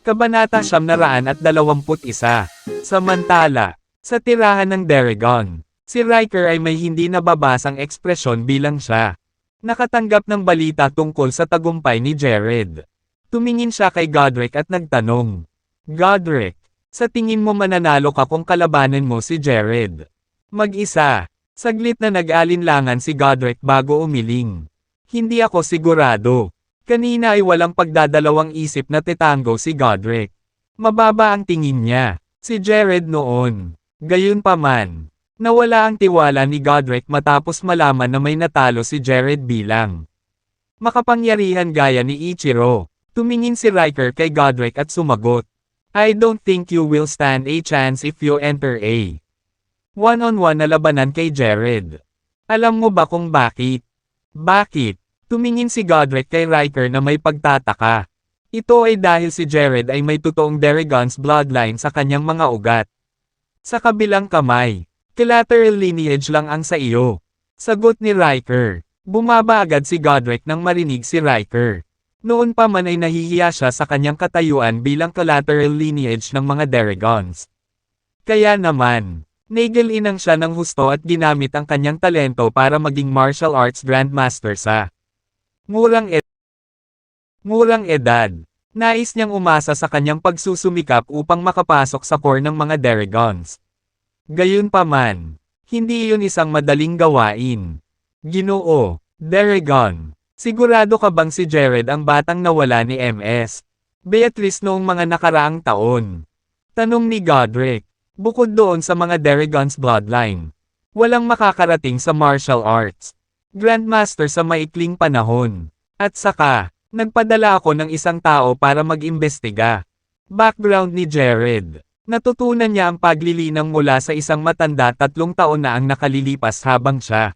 Kabanata 921. Samantala, sa tirahan ng Deragon, si Riker ay may hindi nababasang ekspresyon bilang siya nakatanggap ng balita tungkol sa tagumpay ni Jared. Tumingin siya kay Godric at nagtanong, Godric, sa tingin mo mananalo ka kung kalabanan mo si Jared? Mag-isa. Saglit na nag-alinlangan si Godric bago umiling. Hindi ako sigurado. Kanina ay walang pagdadalawang isip na titango si Godric. Mababa ang tingin niya. Si Jared noon. Gayunpaman, nawala ang tiwala ni Godric matapos malaman na may natalo si Jared bilang makapangyarihan gaya ni Ichiro. Tumingin si Riker kay Godric at sumagot, I don't think you will stand a chance if you enter a one-on-one na labanan kay Jared. Alam mo ba kung bakit? Bakit? Tumingin si Godric kay Riker na may pagtataka. Ito ay dahil si Jared ay may totoong Deragon's bloodline sa kanyang mga ugat. Sa kabilang kamay, collateral lineage lang ang sa iyo. Sagot ni Riker. Bumaba agad si Godric nang marinig si Riker. Noon pa man ay nahihiya siya sa kanyang katayuan bilang collateral lineage ng mga Deragons. Kaya naman, nagil-inang siya ng husto at ginamit ang kanyang talento para maging martial arts grandmaster sa murang edad. Nais niyang umasa sa kanyang pagsusumikap upang makapasok sa core ng mga Deragons. Gayunpaman, hindi iyon isang madaling gawain. Ginoo, Deragon, sigurado ka bang si Jared ang batang nawala ni MS Beatrice noong mga nakaraang taon? Tanong ni Godric. Bukod doon sa mga Deragon's bloodline, walang makakarating sa martial arts grandmaster sa maikling panahon. At saka, nagpadala ako ng isang tao para mag-imbestiga. Background ni Jared. Natutunan niya ang paglilinang mula sa isang matanda 3 taon na ang nakalilipas habang siya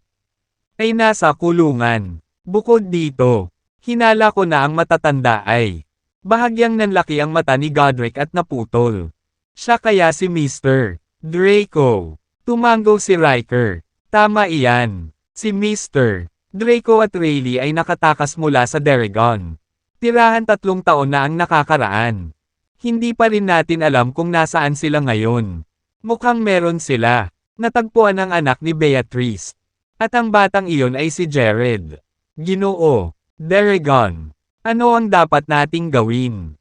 ay nasa kulungan. Bukod dito, hinala ko na ang matatanda ay bahagyang nanlaki ang mata ni Godric at naputol. Siya kaya si Mr. Draco. Tumango si Riker. Tama iyan. Si Mr. Draco at Rayleigh ay nakatakas mula sa Deragon. Tirahan 3 taon na ang nakakaraan. Hindi pa rin natin alam kung nasaan sila ngayon. Mukhang meron sila. Natagpuan ang anak ni Beatrice. At ang batang iyon ay si Jared. Ginoo, Deragon, ano ang dapat nating gawin?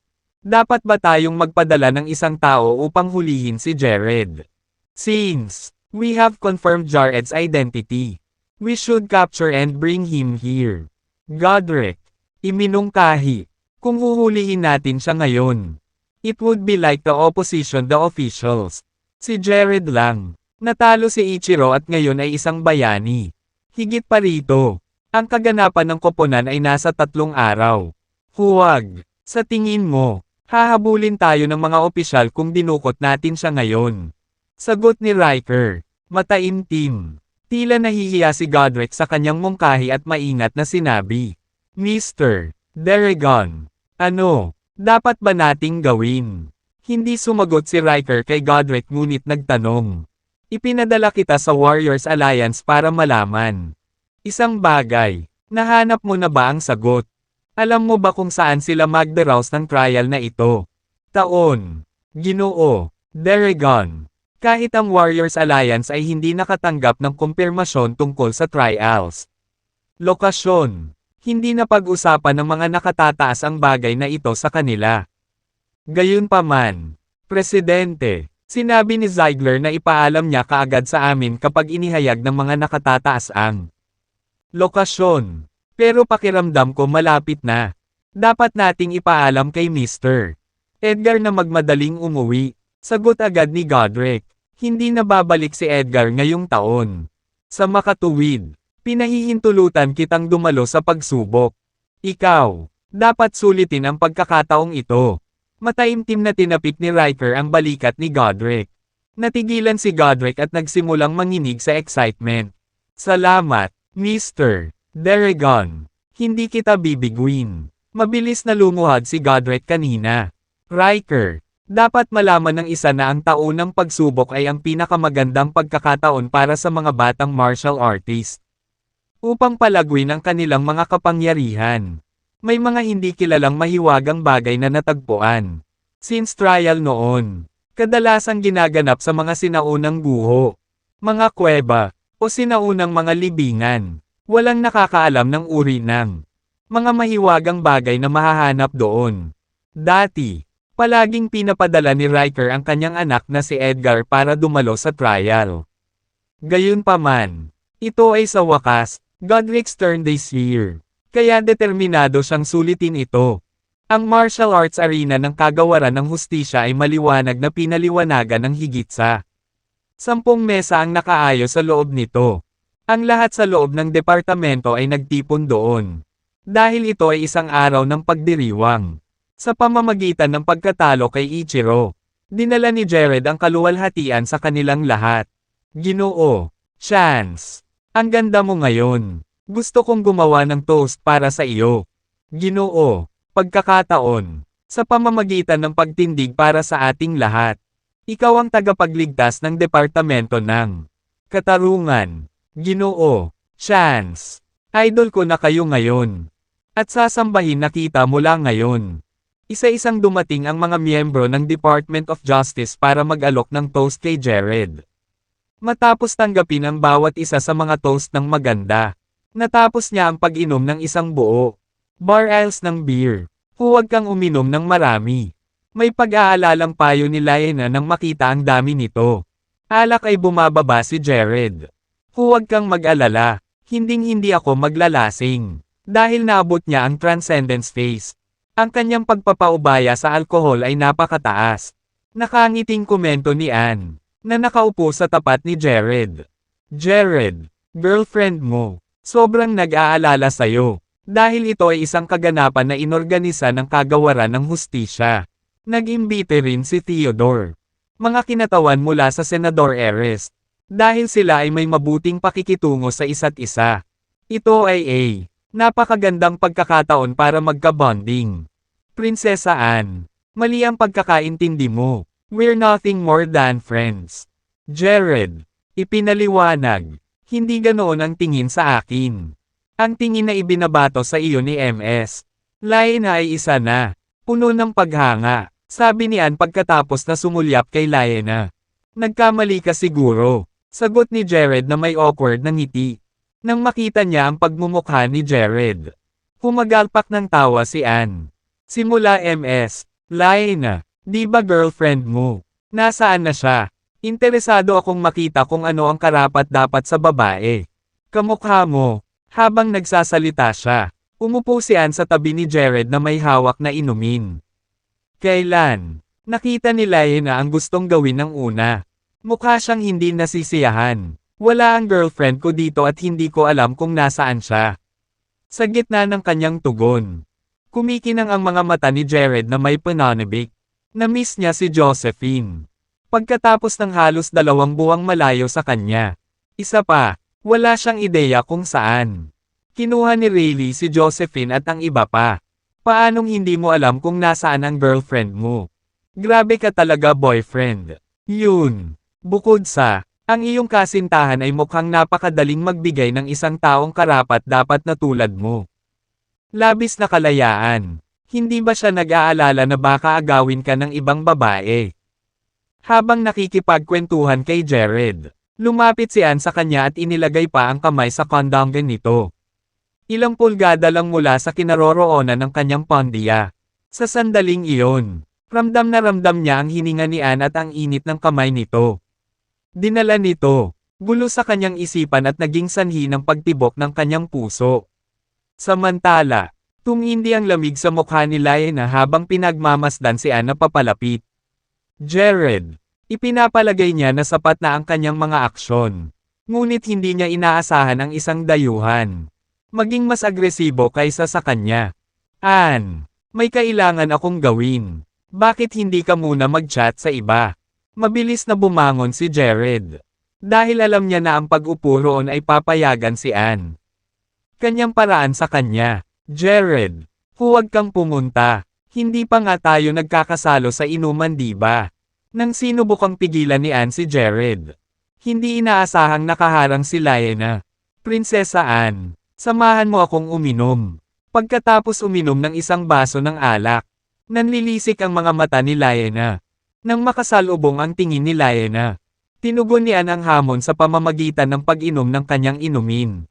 Dapat ba tayong magpadala ng isang tao upang hulihin si Jared? Since we have confirmed Jared's identity, we should capture and bring him here. Godric, iminungkahi. Kung huhulihin natin siya ngayon, it would be like the opposition the officials. Si Jared lang. Natalo si Ichiro at ngayon ay isang bayani. Higit pa rito, ang kaganapan ng koponan ay nasa 3 araw. Huwag. Sa tingin mo, hahabulin tayo ng mga opisyal kung dinukot natin siya ngayon. Sagot ni Riker. Mataimtim. Tila nahihiya si Godric sa kanyang mungkahi at maingat na sinabi. Mr. Deragon, ano, dapat ba nating gawin? Hindi sumagot si Riker kay Godric ngunit nagtanong. Ipinadala kita sa Warriors Alliance para malaman isang bagay. Nahanap mo na ba ang sagot? Alam mo ba kung saan sila magdaraos ng trial na ito? Taon. Ginoo. Deragon. Kahit ang Warriors Alliance ay hindi nakatanggap ng kumpirmasyon tungkol sa trials. Lokasyon. Hindi na pag-usapan ng mga nakatataas ang bagay na ito sa kanila. Gayunpaman, Presidente, sinabi ni Ziegler na ipaalam niya kaagad sa amin kapag inihayag ng mga nakatataas ang lokasyon. Pero pakiramdam ko malapit na. Dapat nating ipaalam kay Mr. Edgar na magmadaling umuwi. Sagot agad ni Godric. Hindi na babalik si Edgar ngayong taon. Sa makatuwid, pinahihintulutan kitang dumalo sa pagsubok. Ikaw, dapat sulitin ang pagkakataong ito. Mataimtim na tinapik ni Riker ang balikat ni Godric. Natigilan si Godric at nagsimulang manginig sa excitement. Salamat, Mr. Deragon. Hindi kita bibiguin. Mabilis na lumuhad si Godric kanina. Riker, dapat malaman ng isa na ang taunang pagsubok ay ang pinakamagandang pagkakataon para sa mga batang martial artist. Upang palaguin ang kanilang mga kapangyarihan. May mga hindi kilalang mahiwagang bagay na natagpuan. Since trial noon, kadalasang ginaganap sa mga sinaunang guho, mga kuweba, o sinaunang mga libingan. Walang nakakaalam ng uri ng mga mahiwagang bagay na mahahanap doon. Dati, palaging pinapadala ni Riker ang kanyang anak na si Edgar para dumalo sa trial. Gayunpaman, ito ay sa wakas, Godric's turn this year. Kaya determinado siyang sulitin ito. Ang martial arts arena ng kagawaran ng hustisya ay maliwanag na pinaliwanagan ng higit sa 10 mesa ang nakaayo sa loob nito. Ang lahat sa loob ng departamento ay nagtipon doon. Dahil ito ay isang araw ng pagdiriwang. Sa pamamagitan ng pagkatalo kay Ichiro, dinala ni Jared ang kaluwalhatian sa kanilang lahat. Ginoo, Chance, ang ganda mo ngayon. Gusto kong gumawa ng toast para sa iyo. Ginoo, pagkakataon, sa pamamagitan ng pagtindig para sa ating lahat. Ikaw ang tagapagligtas ng departamento ng katarungan. Ginoo, Chance, idol ko na kayo ngayon. At sasambahin na kita mula ngayon. Isa-isang dumating ang mga miyembro ng Department of Justice para mag-alok ng toast kay Jared. Matapos tanggapin ang bawat isa sa mga toast ng maganda, natapos niya ang pag-inom ng isang buo bar aisles ng beer. Huwag kang uminom ng marami. May pag-aalalang payo ni Lyanna nang makita ang dami nito. Alak ay bumababa si Jared. Huwag kang mag-alala, hinding-hindi ako maglalasing. Dahil naabot niya ang transcendence phase. Ang kanyang pagpapaubaya sa alkohol ay napakataas. Nakangiting komento ni Anne, na nakaupo sa tapat ni Jared. Jared, girlfriend mo, sobrang nag-aalala sa'yo. Dahil ito ay isang kaganapan na inorganisa ng kagawaran ng hustisya. Nag-imbite rin si Theodore. Mga kinatawan mula sa Senador Erest. Dahil sila ay may mabuting pakikitungo sa isa't isa. Ito ay napakagandang pagkakataon para magka-bonding. Prinsesa Anne, mali ang pagkakaintindi mo. We're nothing more than friends. Jared, ipinaliwanag. Hindi ganoon ang tingin sa akin. Ang tingin na ibinabato sa iyo ni MS. Lyanna ay isa na. Puno ng paghanga. Sabi ni Anne pagkatapos na sumulyap kay Lyanna. Nagkamali ka siguro. Sagot ni Jared na may awkward na ngiti. Nang makita niya ang pagmumukha ni Jared. Humagalpak ng tawa si Anne. Simula MS. Lyanna, di ba girlfriend mo? Nasaan na siya? Interesado akong makita kung ano ang karapat-dapat sa babae. Kamukha mo. Habang nagsasalita siya, umupo si Anne sa tabi ni Jared na may hawak na inumin. Kailan? Nakita ni Lyanna ang gustong gawin ng una. Mukha siyang hindi nasisiyahan. Wala ang girlfriend ko dito at hindi ko alam kung nasaan siya. Sa gitna ng kanyang tugon, kumikinang ang mga mata ni Jared na may pananabik. Na-miss niya si Josephine. Pagkatapos ng halos 2 buwang malayo sa kanya. Isa pa, wala siyang ideya kung saan. Kinuha ni Rayleigh si Josephine at ang iba pa. Paanong hindi mo alam kung nasaan ang girlfriend mo? Grabe ka talaga boyfriend. Yun. Bukod sa, ang iyong kasintahan ay mukhang napakadaling magbigay ng isang taong karapat-dapat na tulad mo. Labis na kalayaan. Hindi ba siya nag-aalala na baka agawin ka ng ibang babae? Habang nakikipagkwentuhan kay Jared, lumapit si Anne sa kanya at inilagay pa ang kamay sa kondongan nito. Ilang pulgada lang mula sa kinaroroonan ng kanyang pondiya. Sa sandaling iyon, ramdam na ramdam niya ang hininga ni Anne at ang init ng kamay nito. Dinala nito, gulo sa kanyang isipan at naging sanhi ng pagtibok ng kanyang puso. Samantala, tumindi ang lamig sa mukha ni Lyanna habang pinagmamasdan si Anne na papalapit. Jared, ipinapalagay niya na sapat na ang kanyang mga aksyon. Ngunit hindi niya inaasahan ang isang dayuhan. Maging mas agresibo kaysa sa kanya. Anne, may kailangan akong gawin. Bakit hindi ka muna mag-chat sa iba? Mabilis na bumangon si Jared. Dahil alam niya na ang pag-upo roon ay papayagan si Anne. Kanyang paraan sa kanya. Jared, huwag kang pumunta. Hindi pa nga tayo nagkakasalo sa inuman di ba? Nang sinubukang pigilan ni Anne si Jared. Hindi inaasahang nakaharang si Lyanna. Prinsesa Anne, samahan mo akong uminom. Pagkatapos uminom ng isang baso ng alak, Nanlilisik ang mga mata ni Liana. Nang makasalubong ang tingin ni Liana, tinugon niya ang hamon sa pamamagitan ng pag-inom ng kanyang inumin.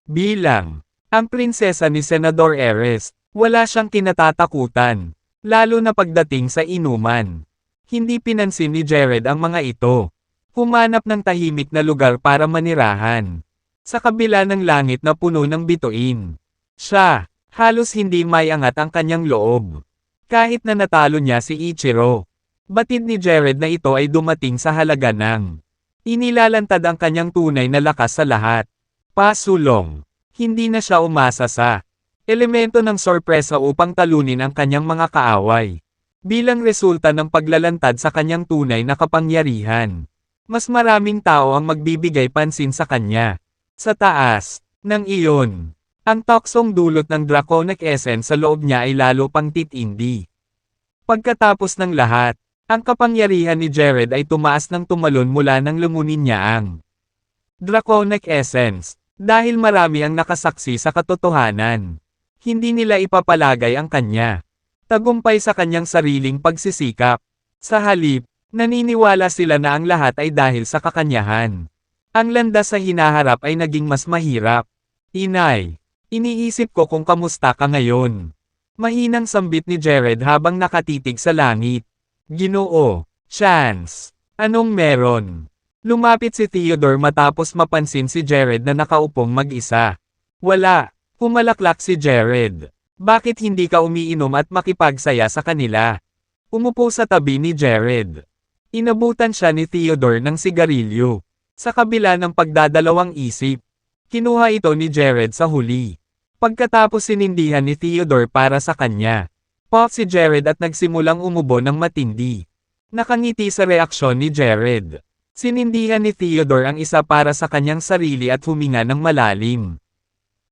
Bilang ang prinsesa ni Senador Ares, wala siyang kinatatakutan, lalo na pagdating sa inuman. Hindi pinansin ni Jared ang mga ito. Humanap ng tahimik na lugar para manirahan. Sa kabila ng langit na puno ng bituin. Siya, halos hindi maiangat ang kanyang loob. Kahit na natalo niya si Ichiro. Batid ni Jared na ito ay dumating sa halaga ng inilalantad ang kanyang tunay na lakas sa lahat. Pasulong. Hindi na siya umasa sa elemento ng sorpresa upang talunin ang kanyang mga kaaway. Bilang resulta ng paglalantad sa kanyang tunay na kapangyarihan. Mas maraming tao ang magbibigay pansin sa kanya. Sa taas ng iyon. Ang toksong dulot ng draconic essence sa loob niya ay lalo pang titindi. Pagkatapos ng lahat, ang kapangyarihan ni Jared ay tumaas ng tumalon mula nang lumunin niya ang draconic essence, dahil marami ang nakasaksi sa katotohanan. Hindi nila ipapalagay ang kanya tagumpay sa kanyang sariling pagsisikap. Sa halip, naniniwala sila na ang lahat ay dahil sa kakanyahan. Ang landas sa hinaharap ay naging mas mahirap. Inay. Iniisip ko kung kamusta ka ngayon. Mahinang sambit ni Jared habang nakatitig sa langit. Ginoo, Chance. Anong meron? Lumapit si Theodore matapos mapansin si Jared na nakaupong mag-isa. Wala. Pumalaklak si Jared. Bakit hindi ka umiinom at makipagsaya sa kanila? Umupo sa tabi ni Jared. Inabutan siya ni Theodore ng sigarilyo. Sa kabila ng pagdadalawang isip. Kinuha ito ni Jared sa huli. Pagkatapos sinindihan ni Theodore para sa kanya. Pop si Jared at nagsimulang umubo ng matindi. Nakangiti sa reaksyon ni Jared. Sinindihan ni Theodore ang isa para sa kanyang sarili at huminga ng malalim.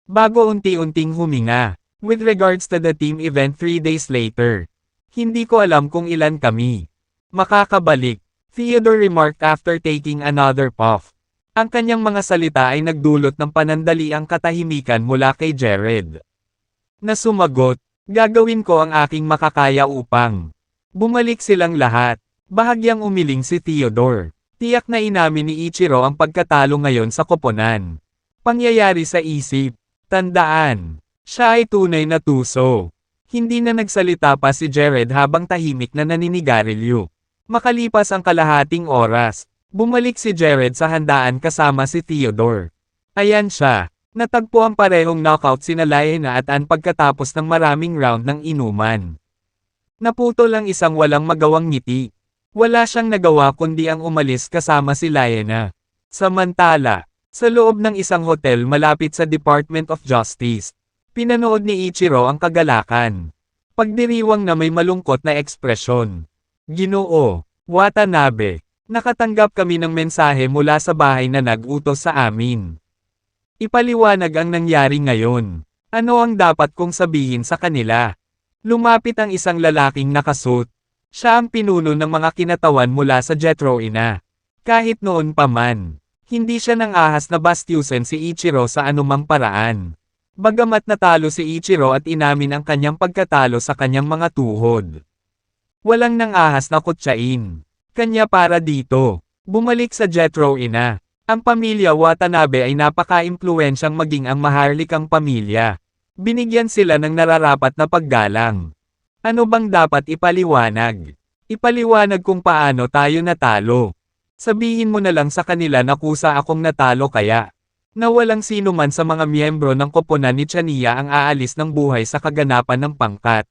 Bago unti-unting huminga, with regards to the team event 3 days later. Hindi ko alam kung ilan kami makakabalik, Theodore remarked after taking another puff. Ang kanyang mga salita ay nagdulot ng panandaliang katahimikan mula kay Jared. Na sumagot, gagawin ko ang aking makakaya upang bumalik silang lahat. Bahagyang umiling si Theodore. Tiyak na inamin ni Ichiro ang pagkatalo ngayon sa koponan. Pangyayari sa isip. Tandaan, siya ay tunay na tuso. Hindi na nagsalita pa si Jared habang tahimik na naninigarilyo. Makalipas ang kalahating oras, bumalik si Jared sa handaan kasama si Theodore. Ayan siya. Natagpo ang parehong knockout sina Liana at Ann pagkatapos ng maraming round ng inuman. Naputol ang isang walang magawang ngiti. Wala siyang nagawa kundi ang umalis kasama si Liana. Samantala, sa loob ng isang hotel malapit sa Department of Justice, pinanood ni Ichiro ang kagalakan. Pagdiriwang na may malungkot na ekspresyon. Ginoo, Watanabe. Nakatanggap kami ng mensahe mula sa bahay na nag-utos sa amin. Ipaliwanag ang nangyari ngayon. Ano ang dapat kong sabihin sa kanila? Lumapit ang isang lalaking nakasuot. Siya ang pinuno ng mga kinatawan mula sa Jethro Ina. Kahit noon pa man, hindi siya nang ahas na bastyusin si Ichiro sa anumang paraan. Bagamat natalo si Ichiro at inamin ang kanyang pagkatalo sa kanyang mga tuhod. Walang nang ahas na kutsain. Kanya para dito. Bumalik sa Jethro Ina. Ang pamilya Watanabe ay napaka-impluwensyang maging ang maharlikang pamilya. Binigyan sila ng nararapat na paggalang. Ano bang dapat ipaliwanag? Ipaliwanag kung paano tayo natalo. Sabihin mo na lang sa kanila na kusa akong natalo kaya. Na walang sino man sa mga miyembro ng koponan ni Chania ang aalis ng buhay sa kaganapan ng pangkat.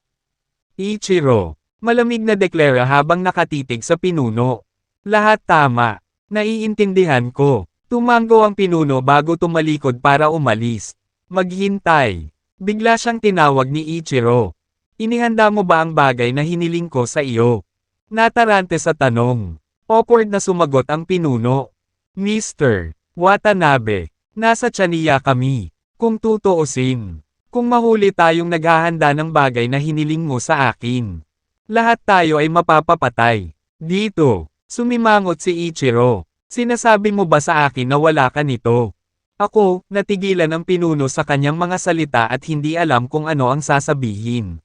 Ichiro. Malamig na deklara habang nakatitig sa pinuno. Lahat tama. Naiintindihan ko. Tumango ang pinuno bago tumalikod para umalis. Maghintay. Bigla siyang tinawag ni Ichiro. Inihanda mo ba ang bagay na hiniling ko sa iyo? Natarante sa tanong. Awkward na sumagot ang pinuno. Mr. Watanabe, nasa Chania kami. Kung tutuusin. Kung mahuli tayong naghahanda ng bagay na hiniling mo sa akin. Lahat tayo ay mapapapatay. Dito, sumimangot si Ichiro. Sinasabi mo ba sa akin na wala ka nito? Ako, natigilan ang pinuno sa kanyang mga salita at hindi alam kung ano ang sasabihin.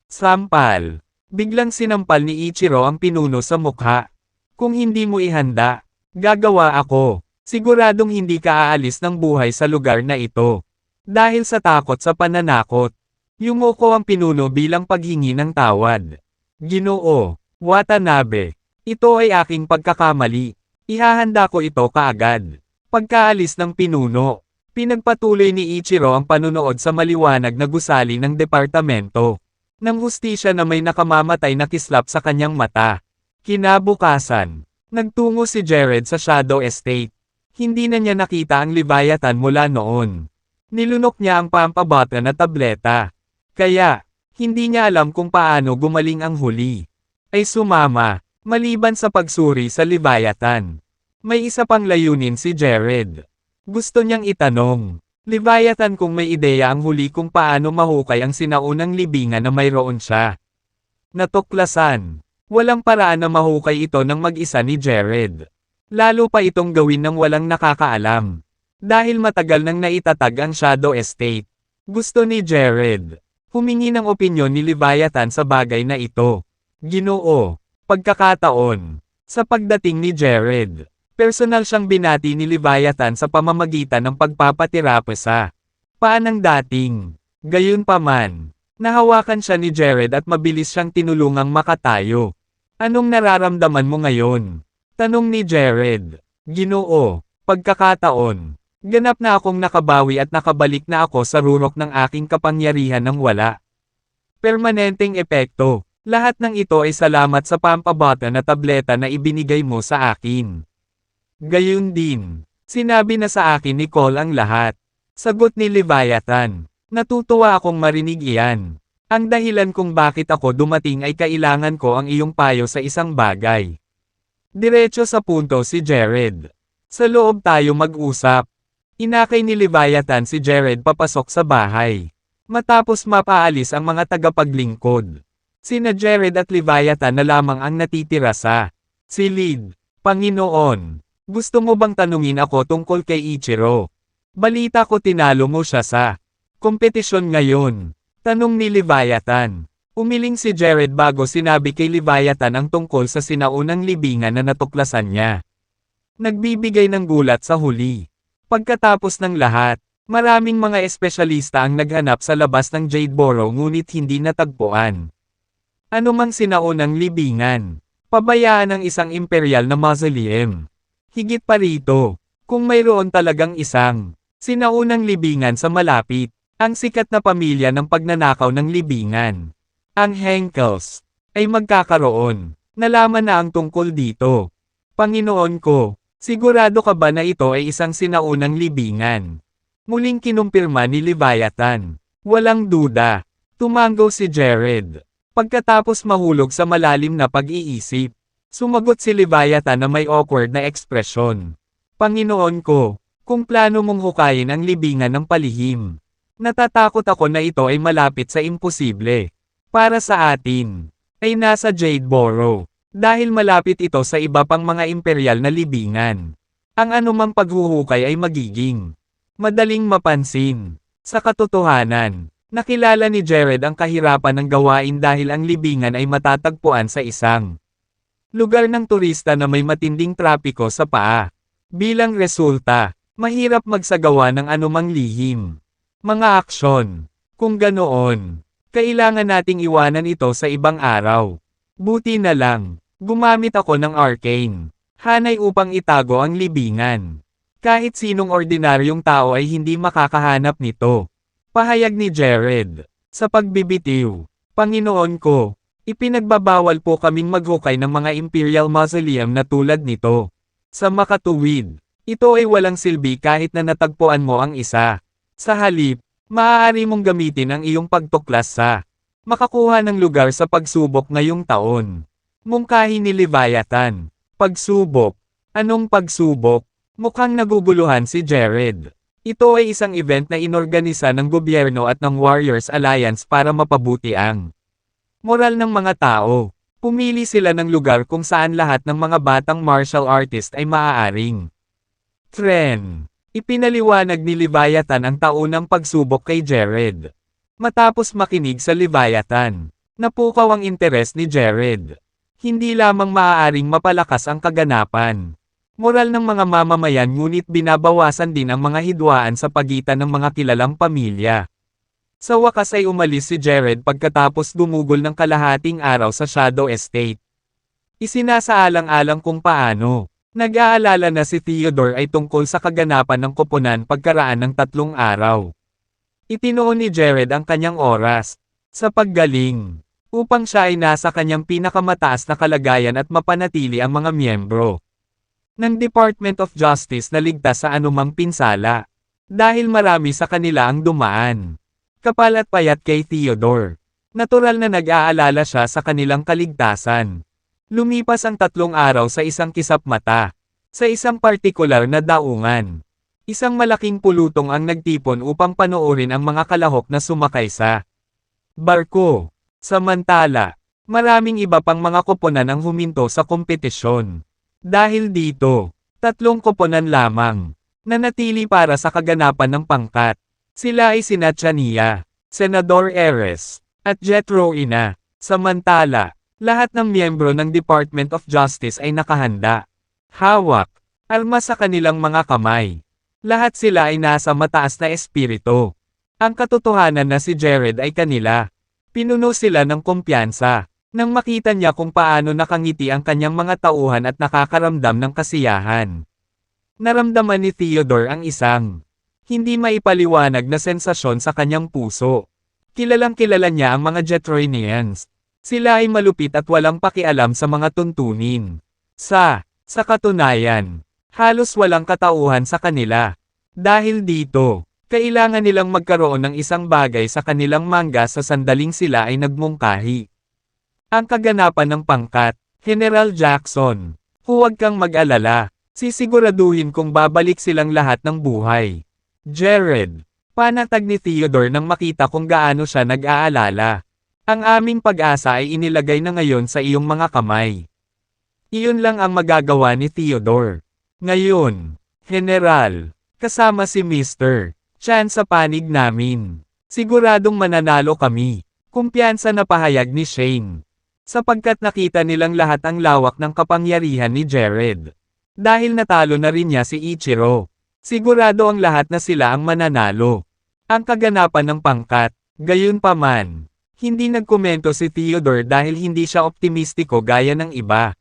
Sampal. Biglang sinampal ni Ichiro ang pinuno sa mukha. Kung hindi mo ihanda, gagawa ako. Siguradong hindi ka aalis ng buhay sa lugar na ito. Dahil sa takot sa pananakot. Yumuko ang pinuno bilang paghingi ng tawad. Ginoo, Watanabe. Ito ay aking pagkakamali. Ihahanda ko ito kaagad. Pagkaalis ng pinuno, pinagpatuloy ni Ichiro ang panunood sa maliwanag na gusali ng departamento. Ng hustisya na may nakamamatay na kislap sa kanyang mata. Kinabukasan, nagtungo si Jared sa Shadow Estate. Hindi na niya nakita ang Leviathan mula noon. Nilunok niya ang pampabata na tableta. Kaya, hindi niya alam kung paano gumaling ang huli. Ay sumama, maliban sa pagsuri sa Leviathan. May isa pang layunin si Jared. Gusto niyang itanong, Leviathan kung may ideya ang huli kung paano mahukay ang sinaunang libingan na mayroon siya. Natuklasan. Walang paraan na mahukay ito ng mag-isa ni Jared. Lalo pa itong gawin ng walang nakakaalam. Dahil matagal nang naitatag ang Shadow Estate. Gusto ni Jared humingi ng opinyon ni Leviathan sa bagay na ito. Ginoo, pagkakataon. Sa pagdating ni Jared, personal siyang binati ni Leviathan sa pamamagitan ng pagpapatirapos sa paanang dating. Gayunpaman, nahawakan siya ni Jared at mabilis siyang tinulungang makatayo. Anong nararamdaman mo ngayon? Tanong ni Jared. Ginoo, pagkakataon. Ganap na akong nakabawi at nakabalik na ako sa rurok ng aking kapangyarihan ng wala. Permanenteng epekto. Lahat ng ito ay salamat sa pampabata na tableta na ibinigay mo sa akin. Gayun din, sinabi na sa akin ni Cole ang lahat. Sagot ni Leviathan. Natutuwa akong marinig iyan. Ang dahilan kung bakit ako dumating ay kailangan ko ang iyong payo sa isang bagay. Diretso sa punto si Jared. Sa loob tayo mag-usap. Inakay ni Leviathan si Jared papasok sa bahay. Matapos mapaalis ang mga tagapaglingkod. Sina Jared at Leviathan na lamang ang natitira sa silid. Panginoon, gusto mo bang tanungin ako tungkol kay Ichiro? Balita ko tinalo mo siya sa kompetisyon ngayon. Tanong ni Leviathan. Umiling si Jared bago sinabi kay Leviathan ang tungkol sa sinaunang libingan na natuklasan niya. Nagbibigay ng gulat sa huli. Pagkatapos ng lahat, maraming mga espesyalista ang naghanap sa labas ng Jadeboro ngunit hindi natagpuan. Ano mang sinaunang libingan, pabayaan ng isang imperial na mausoleum. Higit pa rito, kung mayroon talagang isang sinaunang libingan sa malapit, ang sikat na pamilya ng pagnanakaw ng libingan, ang Henkels, ay magkakaroon. Nalaman na ang tungkol dito. Panginoon ko, sigurado ka ba na ito ay isang sinaunang libingan? Muling kinumpirma ni Leviathan. Walang duda. Tumango si Jared. Pagkatapos mahulog sa malalim na pag-iisip, sumagot si Leviathan na may awkward na ekspresyon. Panginoon ko, kung plano mong hukayin ang libingan ng palihim, natatakot ako na ito ay malapit sa imposible. Para sa atin, ay nasa Jadeboro. Dahil malapit ito sa iba pang mga imperial na libingan. Ang anumang paghuhukay ay magiging madaling mapansin. Sa katotohanan, nakilala ni Jared ang kahirapan ng gawain dahil ang libingan ay matatagpuan sa isang lugar ng turista na may matinding trapiko sa paa. Bilang resulta, mahirap magsagawa ng anumang lihim. Mga aksyon. Kung ganoon, kailangan nating iwanan ito sa ibang araw. Buti na lang. Gumamit ako ng arcane hanay upang itago ang libingan. Kahit sinong ordinaryong tao ay hindi makakahanap nito. Pahayag ni Jared. Sa pagbibitiw, Panginoon ko, ipinagbabawal po kaming maghukay ng mga imperial mausoleum na tulad nito. Sa makatuwid, ito ay walang silbi kahit na natagpuan mo ang isa. Sa halip, maaari mong gamitin ang iyong pagtuklas sa makakuha ng lugar sa pagsubok ngayong taon. Mungkahi ni Leviathan. Pagsubok. Anong pagsubok? Mukhang naguguluhan si Jared. Ito ay isang event na inorganisa ng gobyerno at ng Warriors Alliance para mapabuti ang moral ng mga tao. Pumili sila ng lugar kung saan lahat ng mga batang martial artist ay maaaring train. Ipinaliwanag ni Leviathan ang taunang pagsubok kay Jared. Matapos makinig sa Leviathan, Napukaw ang interes ni Jared. Hindi lamang maaaring mapalakas ang kaganapan. Moral ng mga mamamayan ngunit binabawasan din ang mga hidwaan sa pagitan ng mga kilalang pamilya. Sa wakas ay umalis si Jared pagkatapos gumugol ng kalahating araw sa Shadow Estate. Isinasaalang-alang kung paano. Nag-aalala na si Theodore ay tungkol sa kaganapan ng koponan pagkaraan ng 3 araw. Itinuon ni Jared ang kanyang oras sa paggaling upang siya ay nasa kanyang pinakamataas na kalagayan at mapanatili ang mga miyembro ng Department of Justice na ligtas sa anumang pinsala. Dahil marami sa kanila ang dumaan. Kapal at payat kay Theodore. Natural na nag-aalala siya sa kanilang kaligtasan. Lumipas ang 3 araw sa isang kisap mata. Sa isang partikular na daungan. Isang malaking pulutong ang nagtipon upang panoorin ang mga kalahok na sumakay sa barko. Samantala, maraming iba pang mga koponan ang huminto sa kompetisyon. Dahil dito, 3 koponan lamang nanatili para sa kaganapan ng pangkat. Sila ay sina Chania, Senador Eres, at Jethro Ina. Samantala, lahat ng miyembro ng Department of Justice ay nakahanda. Hawak, armas sa kanilang mga kamay. Lahat sila ay nasa mataas na espiritu. Ang katotohanan na si Jared ay kanila. Pinuno sila ng kumpiyansa. Nang makita niya kung paano nakangiti ang kanyang mga tauhan at nakakaramdam ng kasiyahan. Naramdaman ni Theodore ang isang hindi maipaliwanag na sensasyon sa kanyang puso. Kilalang kilala niya ang mga Jetroinians. Sila ay malupit at walang pakialam sa mga tuntunin. Sa katunayan, halos walang katauhan sa kanila. Dahil dito, kailangan nilang magkaroon ng isang bagay sa kanilang mangga sa sandaling sila ay nagmungkahi. Ang kaganapan ng pangkat, General Jackson. Huwag kang mag-alala, sisiguraduhin kong babalik silang lahat ng buhay. Jared, panatag ni Theodore nang makita kung gaano siya nag-aalala. Ang aming pag-asa ay inilagay na ngayon sa iyong mga kamay. Iyon lang ang magagawa ni Theodore. Ngayon, General, kasama si Mr. Chan sa panig namin. Siguradong mananalo kami. Kumpiyansa na pahayag ni Shane. Sapagkat nakita nilang lahat ang lawak ng kapangyarihan ni Jared. Dahil natalo na rin niya si Ichiro. Sigurado ang lahat na sila ang mananalo. Ang kaganapan ng pangkat, gayunpaman. Hindi nagkomento si Theodore dahil hindi siya optimistiko gaya ng iba.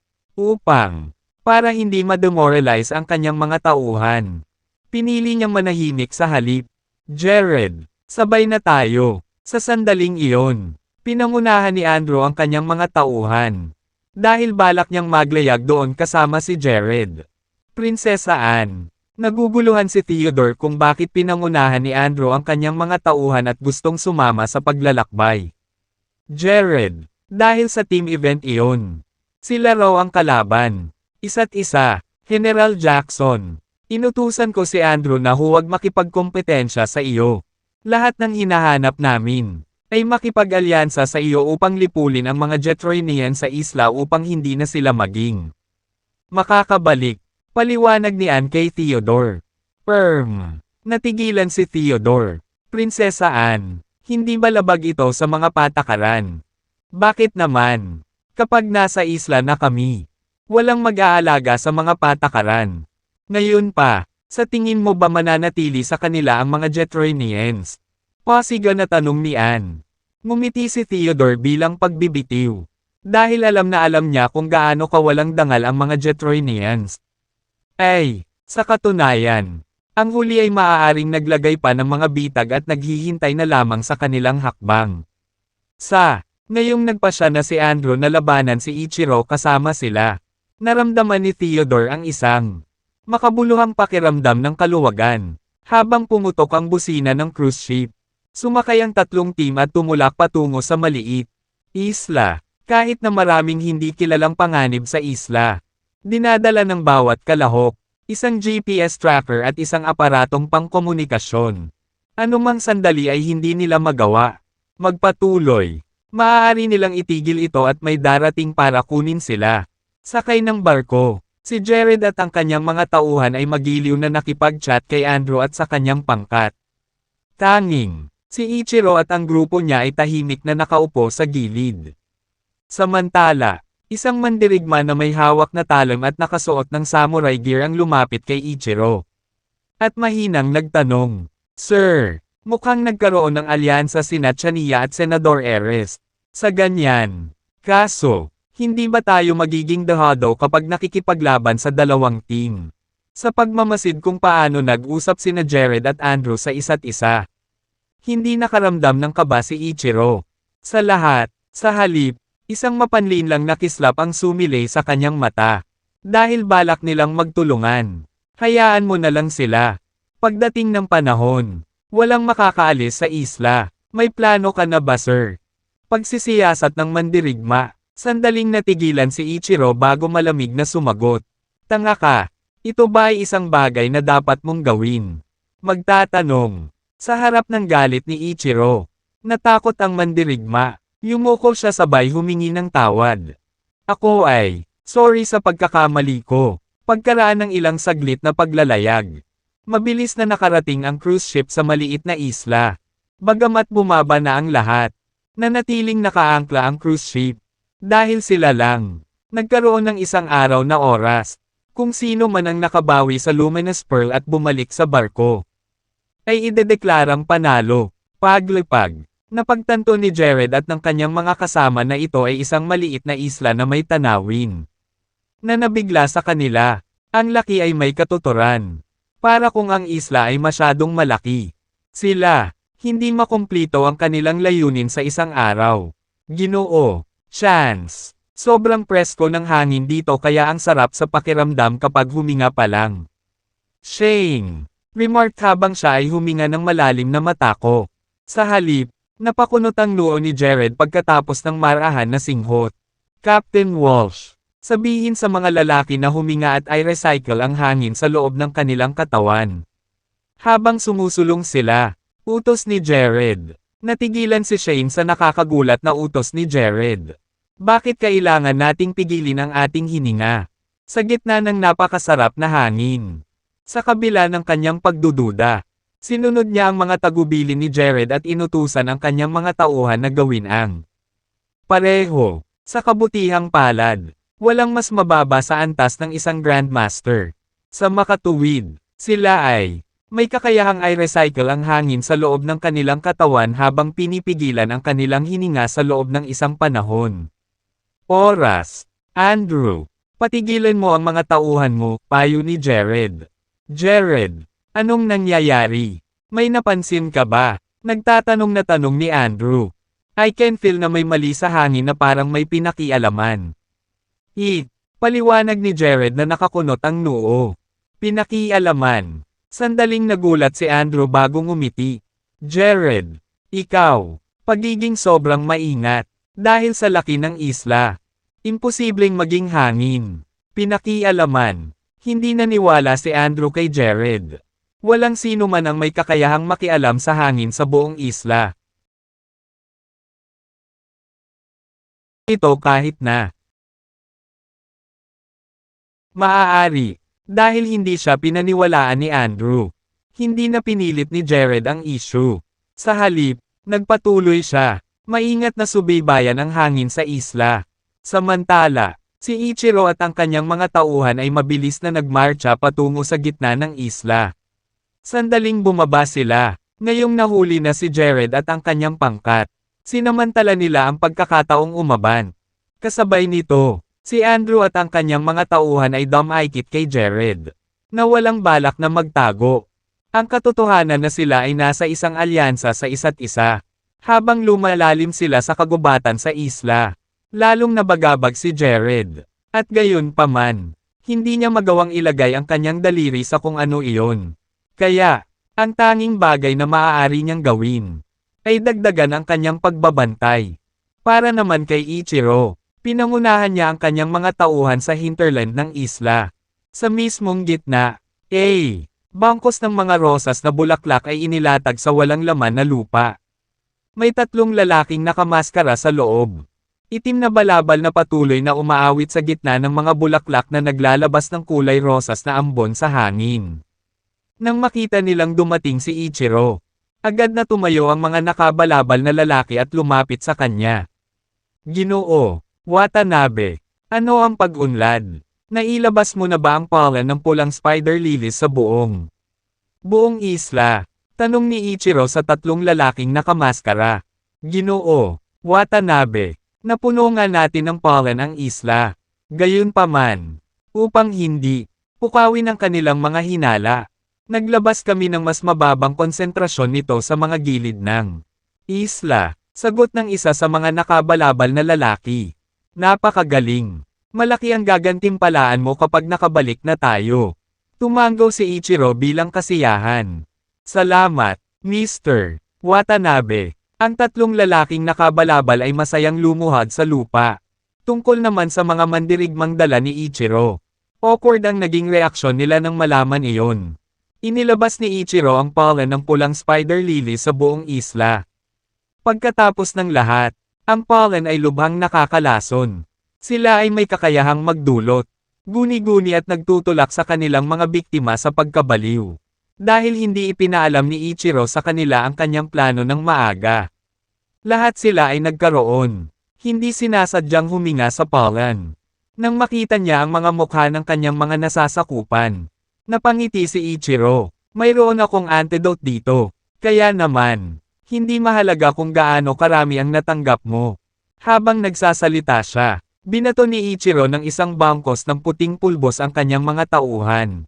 Para hindi ma-demoralize ang kanyang mga tauhan. Pinili niyang manahimik sa halip. Jared, sabay na tayo. Sa sandaling iyon, pinangunahan ni Andrew ang kanyang mga tauhan. Dahil balak niyang maglayag doon kasama si Jared. Prinsesa Anne, naguguluhan si Theodore kung bakit pinangunahan ni Andrew ang kanyang mga tauhan at gustong sumama sa paglalakbay. Jared, dahil sa team event iyon. Sila raw ang kalaban. Isa't isa, General Jackson. Inutusan ko si Andrew na huwag makipagkompetensya sa iyo. Lahat ng hinahanap namin ay makipag-alyansa sa iyo upang lipulin ang mga Jetroinian sa isla upang hindi na sila maging makakabalik. Paliwanag ni Anne kay Theodore. Natigilan si Theodore. Prinsesa Anne, hindi ba labag ito sa mga patakaran? Bakit naman? Kapag nasa isla na kami, walang mag-aalaga sa mga patakaran. Ngayon pa, sa tingin mo ba mananatili sa kanila ang mga Jetroinians? Pasiga na tanong ni Anne. Ngumiti si Theodore bilang pagbibitiw. Dahil alam na alam niya kung gaano kawalang dangal ang mga Jetroinians. Sa katunayan, ang huli ay maaaring naglagay pa ng mga bitag at naghihintay na lamang sa kanilang hakbang. Ngayong nagpasya na si Andrew na labanan si Ichiro kasama sila. Naramdaman ni Theodore ang isang makabuluhang pakiramdam ng kaluwagan. Habang pumutok ang busina ng cruise ship, sumakay ang 3 team at tumulak patungo sa maliit isla. Kahit na maraming hindi kilalang panganib sa isla. Dinadala ng bawat kalahok, isang GPS tracker at isang aparatong pangkomunikasyon. Anumang sandali ay hindi nila magawa. Magpatuloy. Maaari nilang itigil ito at may darating para kunin sila. Sakay ng barko. Si Jared at ang kanyang mga tauhan ay magiliw na nakipag-chat kay Andrew at sa kanyang pangkat. Tanging Si Ichiro at ang grupo niya ay tahimik na nakaupo sa gilid. Samantala, isang mandirigma na may hawak na talam at nakasuot ng samurai gear ang lumapit kay Ichiro. At mahinang nagtanong, "Sir, mukhang nagkaroon ng alyansa sina Chania at Senador Erest. Sa ganyan, kaso, hindi ba tayo magiging dehado kapag nakikipaglaban sa dalawang team?" Sa pagmamasid kung paano nag-usap sina Jared at Andrew sa isa't isa. Hindi nakaramdam ng kaba si Ichiro. Sa lahat, sa halip, isang mapanlinlang na kislap ang sumilay sa kanyang mata. Dahil balak nilang magtulungan. Hayaan mo na lang sila. Pagdating ng panahon, walang makakaalis sa isla. May plano ka na ba, sir? Pagsisiyasat ng mandirigma. Sandaling natigilan si Ichiro bago malamig na sumagot. Tanga ka. Ito ba ay isang bagay na dapat mong gawin? Magtatanong. Sa harap ng galit ni Ichiro. Natakot ang mandirigma. Yumuko siya sabay humingi ng tawad. Ako ay, sorry sa pagkakamali ko. Pagkaraan ng ilang saglit na paglalayag. Mabilis na nakarating ang cruise ship sa maliit na isla. Bagamat bumaba na ang lahat. Nanatiling nakaangkla ang cruise ship. Dahil sila lang. Nagkaroon ng isang araw na oras. Kung sino man ang nakabawi sa Luminous Pearl at bumalik sa barko, ay idedeklarang panalo. Paglipag. Napagtanto ni Jared at ng kanyang mga kasama na ito ay isang maliit na isla na may tanawin. Na nabigla sa kanila. Ang laki ay may katuturan. Para kung ang isla ay masyadong malaki. Sila, hindi makumplito ang kanilang layunin sa isang araw. Ginoo, chance. Sobrang presko ng hangin dito kaya ang sarap sa pakiramdam kapag huminga pa lang. Shane, remarked habang siya ay huminga ng malalim na matako. Sa halip, napakunot ang noo ni Jared pagkatapos ng marahan na singhot. Captain Walsh, sabihin sa mga lalaki na huminga at ay recycle ang hangin sa loob ng kanilang katawan. Habang sumusulong sila, utos ni Jared. Natigilan si Shane sa nakakagulat na utos ni Jared. Bakit kailangan nating pigilin ang ating hininga? Sa gitna ng napakasarap na hangin. Sa kabila ng kanyang pagdududa, sinunod niya ang mga tagubilin ni Jared at inutusan ang kanyang mga tauhan na gawin ang pareho. Sa kabutihang palad, walang mas mababa sa antas ng isang Grandmaster. Sa makatuwid, sila ay may kakayahang i-recycle ang hangin sa loob ng kanilang katawan habang pinipigilan ang kanilang hininga sa loob ng isang panahon. Oras. Andrew, patigilan mo ang mga tauhan mo, payo ni Jared. Jared, anong nangyayari? May napansin ka ba? Nagtatanong na tanong ni Andrew. I can feel na may mali sa hangin na parang may pinakialaman. Paliwanag ni Jared na nakakunot ang noo. Pinakialaman. Sandaling nagulat si Andrew bago ngumiti. Jared, ikaw, pagiging sobrang maingat. Dahil sa laki ng isla, imposibleng maging hangin. Pinakialaman. Hindi naniwala si Andrew kay Jared. Walang sino man ang may kakayahang makialam sa hangin sa buong isla. Ito kahit na maaari. Dahil hindi siya pinaniwalaan ni Andrew. Hindi na pinilit ni Jared ang issue. Sa halip, nagpatuloy siya. Maingat na subaybayan ang hangin sa isla. Samantala, si Ichiro at ang kanyang mga tauhan ay mabilis na nagmarcha patungo sa gitna ng isla. Sandaling bumaba sila. Ngayong nahuli na si Jared at ang kanyang pangkat. Sinamantala nila ang pagkakataong umaban. Kasabay nito, si Andrew at ang kanyang mga tauhan ay dumaikit kay Jared. Na walang balak na magtago. Ang katotohanan na sila ay nasa isang alyansa sa isa't isa. Habang lumalalim sila sa kagubatan sa isla, lalong nabagabag si Jared. At gayon pa man, hindi niya magawang ilagay ang kanyang daliri sa kung ano iyon. Kaya, ang tanging bagay na maaari niyang gawin, ay dagdagan ang kanyang pagbabantay. Para naman kay Ichiro, pinangunahan niya ang kanyang mga tauhan sa hinterland ng isla. Sa mismong gitna, bangkos ng mga rosas na bulaklak ay inilatag sa walang laman na lupa. May tatlong lalaking nakamaskara sa loob. Itim na balabal na patuloy na umaawit sa gitna ng mga bulaklak na naglalabas ng kulay rosas na ambon sa hangin. Nang makita nilang dumating si Ichiro, Agad na tumayo ang mga nakabalabal na lalaki at lumapit sa kanya. Ginoo, Watanabe, ano ang pag-unlad? Nailabas mo na ba ang pollen ng pulang spider lilies sa buong isla? Tanong ni Ichiro sa tatlong lalaking nakamaskara. Ginoo, Watanabe, napuno nga natin ng pollen ang isla. Gayunpaman, upang hindi pukawin ang kanilang mga hinala, naglabas kami ng mas mababang konsentrasyon nito sa mga gilid ng isla. Sagot ng isa sa mga nakabalabal na lalaki. Napakagaling. Malaki ang gagantimpalaan mo kapag nakabalik na tayo. Tumanggaw si Ichiro bilang kasiyahan. Salamat, Mr. Watanabe. Ang tatlong lalaking nakabalabal ay masayang lumuhad sa lupa. Tungkol naman sa mga mandirigmang dala ni Ichiro. Awkward ang naging reaksyon nila nang malaman iyon. Inilabas ni Ichiro ang pollen ng pulang spider lily sa buong isla. Pagkatapos ng lahat, ang pollen ay lubhang nakakalason. Sila ay may kakayahang magdulot, guni-guni at nagtutulak sa kanilang mga biktima sa pagkabaliw. Dahil hindi ipinaalam ni Ichiro sa kanila ang kanyang plano ng maaga. Lahat sila ay nagkaroon. Hindi sinasadyang huminga sa pollen. Nang makita niya ang mga mukha ng kanyang mga nasasakupan, napangiti si Ichiro. Mayroon akong antidote dito. Kaya naman, hindi mahalaga kung gaano karami ang natanggap mo. Habang nagsasalita siya, binato ni Ichiro ng isang bangkos ng puting pulbos ang kanyang mga tauhan.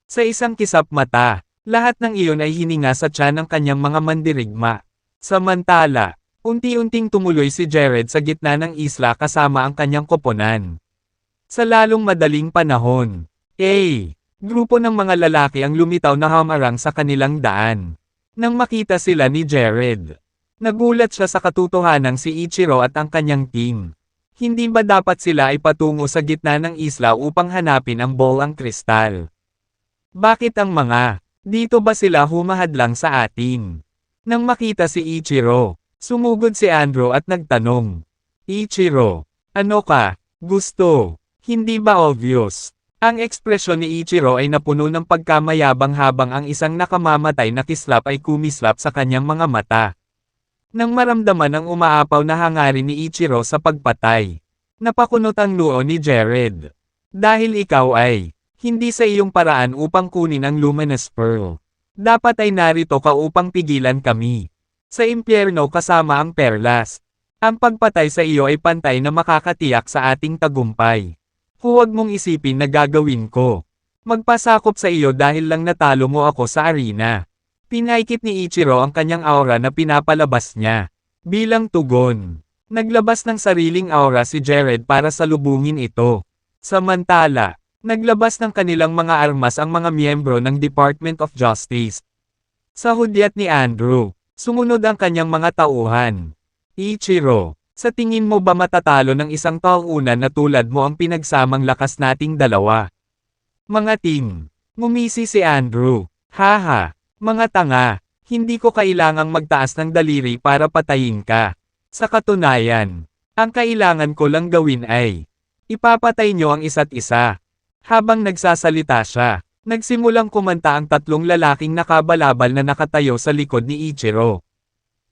Sa isang kisap mata, lahat ng iyon ay hininga sa tiyan ng kanyang mga mandirigma. Samantala, unti-unting tumuloy si Jared sa gitna ng isla kasama ang kanyang koponan. Sa lalong madaling panahon, grupo ng mga lalaki ang lumitaw na hamarang sa kanilang daan. Nang makita sila ni Jared, nagulat siya sa katotohanang si Ichiro at ang kanyang team. Hindi ba dapat sila ay patungo sa gitna ng isla upang hanapin ang bolang kristal? Bakit ang mga dito ba sila humahadlang sa atin? Nang makita si Ichiro, sumugod si Andrew at nagtanong. Ichiro, ano ka? Gusto? Hindi ba obvious? Ang ekspresyon ni Ichiro ay napuno ng pagkamayabang habang ang isang nakamamatay na kislap ay kumislap sa kanyang mga mata. Nang maramdaman ang umaapaw na hangarin ni Ichiro sa pagpatay, napakunot ang noo ni Jared. Dahil ikaw ay hindi sa iyong paraan upang kunin ang luminous pearl. Dapat ay narito ka upang pigilan kami. Sa impyerno kasama ang perlas. Ang pagpatay sa iyo ay pantay na makakatiyak sa ating tagumpay. Huwag mong isipin na gagawin ko. Magpasakop sa iyo dahil lang natalo mo ako sa arena. Pinaikit ni Ichiro ang kanyang aura na pinapalabas niya. Bilang tugon, naglabas ng sariling aura si Jared para salubungin ito. Samantala, naglabas ng kanilang mga armas ang mga miyembro ng Department of Justice. Sa hudyat ni Andrew, sumunod ang kanyang mga tauhan. Ichiro, sa tingin mo ba matatalo ng isang taunan na tulad mo ang pinagsamang lakas nating dalawa? Mga team, ngumisi si Andrew. Haha, mga tanga, hindi ko kailangang magtaas ng daliri para patayin ka. Sa katunayan, ang kailangan ko lang gawin ay ipapatay nyo ang isa't isa. Habang nagsasalita siya, nagsimulang kumanta ang tatlong lalaking nakabalabal na nakatayo sa likod ni Ichiro.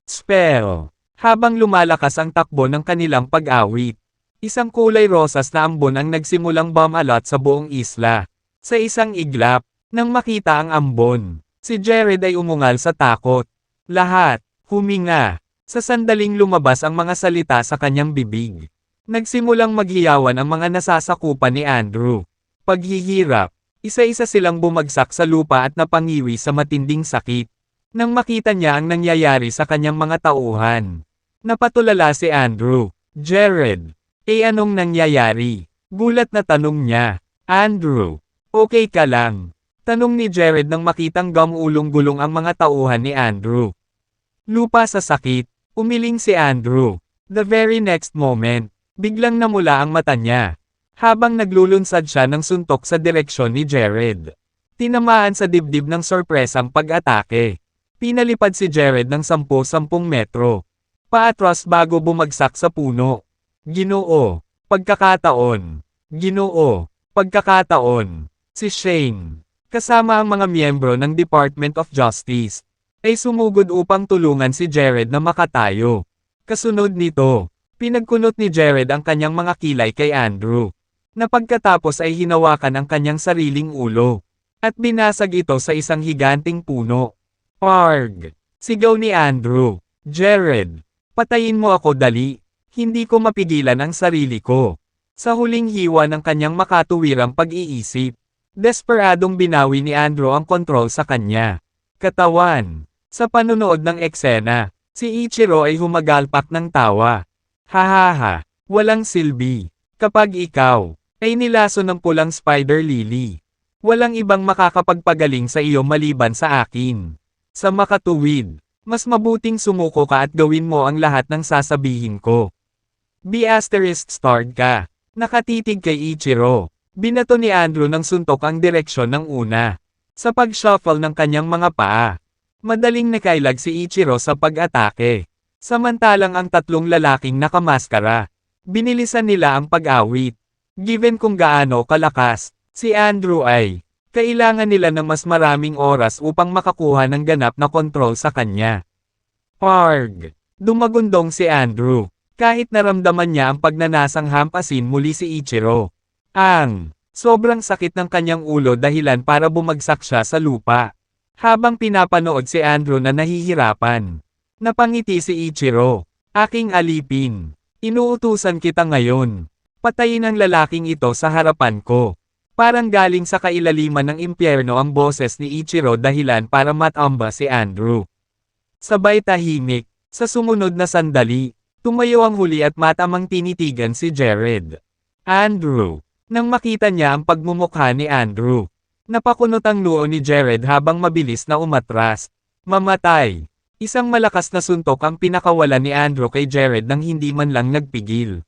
Spell. Habang lumalakas ang takbo ng kanilang pag-awit, isang kulay rosas na ambon ang nagsimulang bumalot sa buong isla. Sa isang iglap, nang makita ang ambon, si Jared ay umungal sa takot. Lahat, huminga. Sa sandaling lumabas ang mga salita sa kanyang bibig. Nagsimulang maghiyawan ang mga nasasakupan ni Andrew. Paghihirap, isa-isa silang bumagsak sa lupa at napangiwi sa matinding sakit. Nang makita niya ang nangyayari sa kanyang mga tauhan, napatulala si Andrew. Jared, anong nangyayari? Gulat na tanong niya. Andrew, okay ka lang? Tanong ni Jared nang makitang gumulong-gulong ang mga tauhan ni Andrew. Lupa sa sakit, umiling si Andrew. The very next moment, biglang namula ang mata niya. Habang naglulunsad siya ng suntok sa direksyon ni Jared. Tinamaan sa dibdib ng sorpresang pag-atake. Pinalipad si Jared ng 10-10 metro. Paatras bago bumagsak sa puno. Ginoo, pagkakataon. Ginoo, pagkakataon. Si Shane, kasama ang mga miyembro ng Department of Justice, ay sumugod upang tulungan si Jared na makatayo. Kasunod nito, pinagkunot ni Jared ang kanyang mga kilay kay Andrew, na pagkatapos ay hinawakan ang kanyang sariling ulo, at binasag ito sa isang higanting puno. Arg! Sigaw ni Andrew. Jared, patayin mo ako dali. Hindi ko mapigilan ang sarili ko. Sa huling hiwa ng kanyang makatuwirang pag-iisip, desperadong binawi ni Andrew ang kontrol sa kanya. Katawan. Sa panunood ng eksena, si Ichiro ay humagalpak ng tawa. Hahaha, walang silbi. Kapag ikaw ay nilaso ng pulang spider lily, walang ibang makakapagpagaling sa iyo maliban sa akin. Sa makatuwid, mas mabuting sumuko ka at gawin mo ang lahat ng sasabihin ko. ****starred ka. Nakatitig kay Ichiro. Binato ni Andrew ng suntok ang direksyon ng una. Sa pag-shuffle ng kanyang mga paa, madaling nakailag si Ichiro sa pag-atake. Samantalang ang tatlong lalaking nakamaskara, binilisan nila ang pag-awit. Given kung gaano kalakas, si Andrew ay, kailangan nila ng mas maraming oras upang makakuha ng ganap na kontrol sa kanya. Arg! Dumagundong si Andrew, kahit naramdaman niya ang pagnanasang hampasin muli si Ichiro. Sobrang sakit ng kanyang ulo dahilan para bumagsak siya sa lupa. Habang pinapanood si Andrew na nahihirapan, napangiti si Ichiro. Aking alipin. Inuutusan kita ngayon. Patayin ang lalaking ito sa harapan ko. Parang galing sa kailaliman ng impyerno ang boses ni Ichiro dahilan para matamba si Andrew. Sabay tahimik, sa sumunod na sandali, tumayo ang huli at matamang tinitigan si Jared. Andrew. Nang makita niya ang pagmumukha ni Andrew, napakunot ang noo ni Jared habang mabilis na umatras. Mamatay. Isang malakas na suntok ang pinakawalan ni Andrew kay Jared nang hindi man lang nagpigil.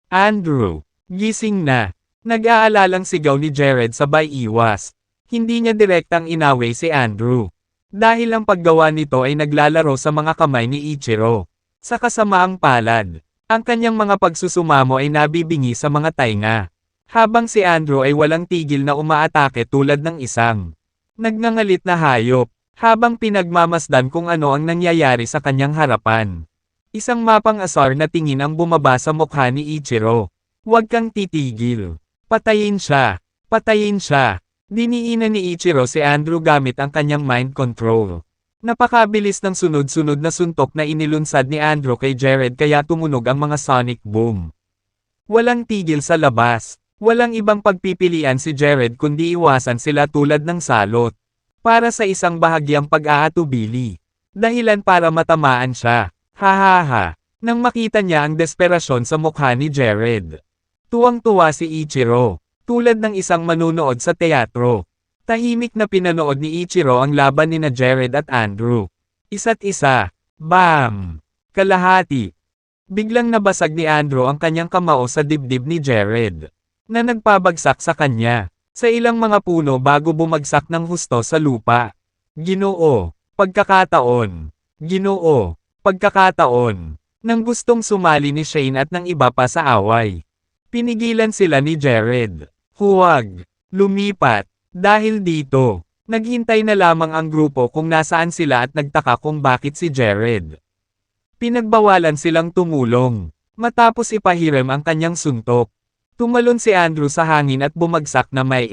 Andrew, gising na. Nag-aalalang sigaw ni Jared sabay iwas. Hindi niya direktang inaway si Andrew. Dahil ang paggawa nito ay naglalaro sa mga kamay ni Ichiro. Sa kasamaang palad, ang kanyang mga pagsusumamo ay nabibingi sa mga tainga. Habang si Andrew ay walang tigil na umaatake tulad ng isang nagngangalit na hayop, habang pinagmamasdan kung ano ang nangyayari sa kanyang harapan. Isang mapang-asar na tingin ang bumaba sa mukha ni Ichiro. Huwag kang titigil. Patayin siya. Patayin siya. Diniinan ni Ichiro si Andrew gamit ang kanyang mind control. Napakabilis ng sunod-sunod na suntok na inilunsad ni Andrew kay Jared kaya tumunog ang mga sonic boom. Walang tigil sa labas. Walang ibang pagpipilian si Jared kundi iwasan sila tulad ng salot. Para sa isang bahagyang pag-aatubili. Dahilan para matamaan siya. Hahaha. Nang makita niya ang desperasyon sa mukha ni Jared. Tuwang-tuwa si Ichiro. Tulad ng isang manunood sa teatro. Tahimik na pinanood ni Ichiro ang laban ni Jared at Andrew. Isa't isa. Bam! Kalahati. Biglang nabasag ni Andrew ang kanyang kamao sa dibdib ni Jared, na nagpabagsak sa kanya, sa ilang mga puno bago bumagsak ng husto sa lupa. Ginoo, pagkakataon. Ginoo, pagkakataon. Nang gustong sumali ni Shane at ng iba pa sa away. Pinigilan sila ni Jared. Huwag lumipat. Dahil dito, naghintay na lamang ang grupo kung nasaan sila at nagtaka kung bakit si Jared. Pinagbawalan silang tumulong. Matapos ipahiram ang kanyang suntok, tumalon si Andrew sa hangin at bumagsak na may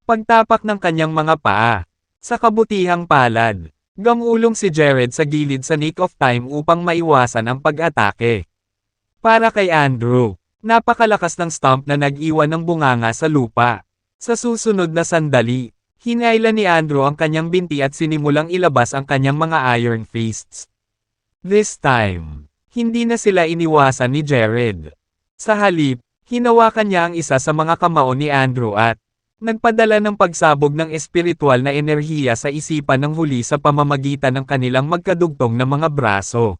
pagtapak ng kanyang mga paa. Sa kabutihang palad, gamulong si Jared sa gilid sa nick of time upang maiwasan ang pag-atake. Para kay Andrew, napakalakas ng stomp na nag-iwan ng bunganga sa lupa. Sa susunod na sandali, hinayla ni Andrew ang kanyang binti at sinimulang ilabas ang kanyang mga iron fists. This time, hindi na sila iniwasan ni Jared. Sa halip, hinawakan niya ang isa sa mga kamao ni Andrew at nagpadala ng pagsabog ng espiritual na enerhiya sa isipan ng huli sa pamamagitan ng kanilang magkadugtong na mga braso.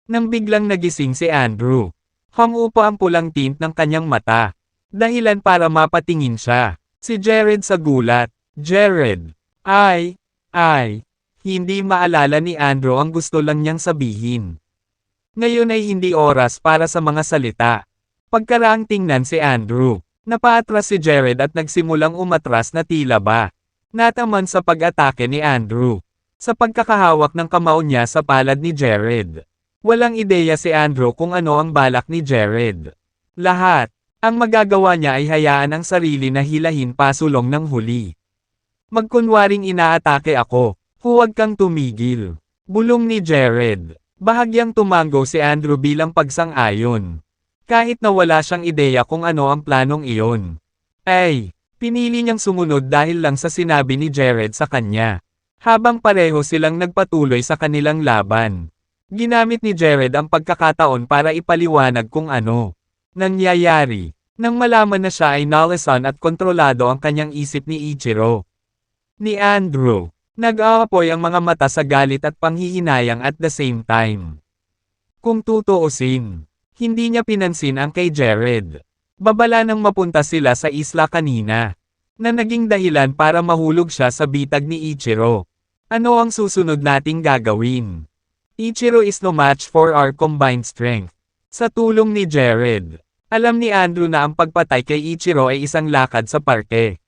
Nang biglang nagising si Andrew, hangupa ang pulang tint ng kanyang mata. Dahilan para mapatingin siya. Si Jared sa gulat. Jared. Hindi maalala ni Andrew ang gusto lang niyang sabihin. Ngayon ay hindi oras para sa mga salita. Pagkaraang tingnan si Andrew, napaatras si Jared at nagsimulang umatras na tila ba. Nataman sa pag-atake ni Andrew. sa pagkakahawak ng kamao niya sa palad ni Jared. Walang ideya si Andrew kung ano ang balak ni Jared. Lahat, ang magagawa niya ay hayaan ang sarili na hilahin pasulong ng huli. Magkunwaring inaatake ako, huwag kang tumigil. Bulong ni Jared. Bahagyang tumango si Andrew bilang pagsang-ayon. Kahit na wala siyang ideya kung ano ang planong iyon. Ay, pinili niyang sumunod dahil lang sa sinabi ni Jared sa kanya. Habang pareho silang nagpatuloy sa kanilang laban. Ginamit ni Jared ang pagkakataon para ipaliwanag kung ano nangyayari. Nang malaman na siya ay nalasan at kontrolado ang kanyang isip ni Ichiro. Ni Andrew, nag-aapoy ang mga mata sa galit at panghihinayang at the same time. Kung tutuusin, hindi niya pinansin ang kay Jared. Babala nang mapunta sila sa isla kanina, na naging dahilan para mahulog siya sa bitag ni Ichiro. Ano ang susunod nating gagawin? Ichiro is no match for our combined strength. Sa tulong ni Jared, alam ni Andrew na ang pagpatay kay Ichiro ay isang lakad sa parke.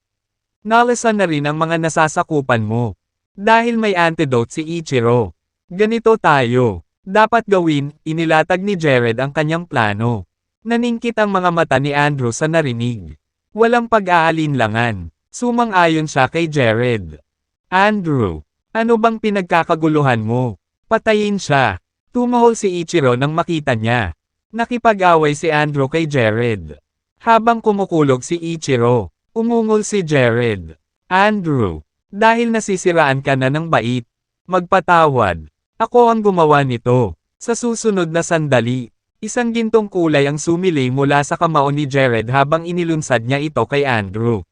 Nalasan na rin ang mga nasasakupan mo. Dahil may antidote si Ichiro. Ganito tayo. Dapat gawin, inilatag ni Jared ang kanyang plano. Naningkit ang mga mata ni Andrew sa narinig. Walang pag-aalinlangan. Sumang-ayon siya kay Jared. Andrew, ano bang pinagkakaguluhan mo? Patayin siya. Tumahol si Ichiro nang makita niya. Nakipag-away si Andrew kay Jared. Habang kumukulog si Ichiro, umungol si Jared. Andrew, dahil nasisiraan ka na ng bait, magpatawad. Ako ang gumawa nito. Sa susunod na sandali, isang gintong kulay ang sumili mula sa kamao ni Jared habang inilunsad niya ito kay Andrew.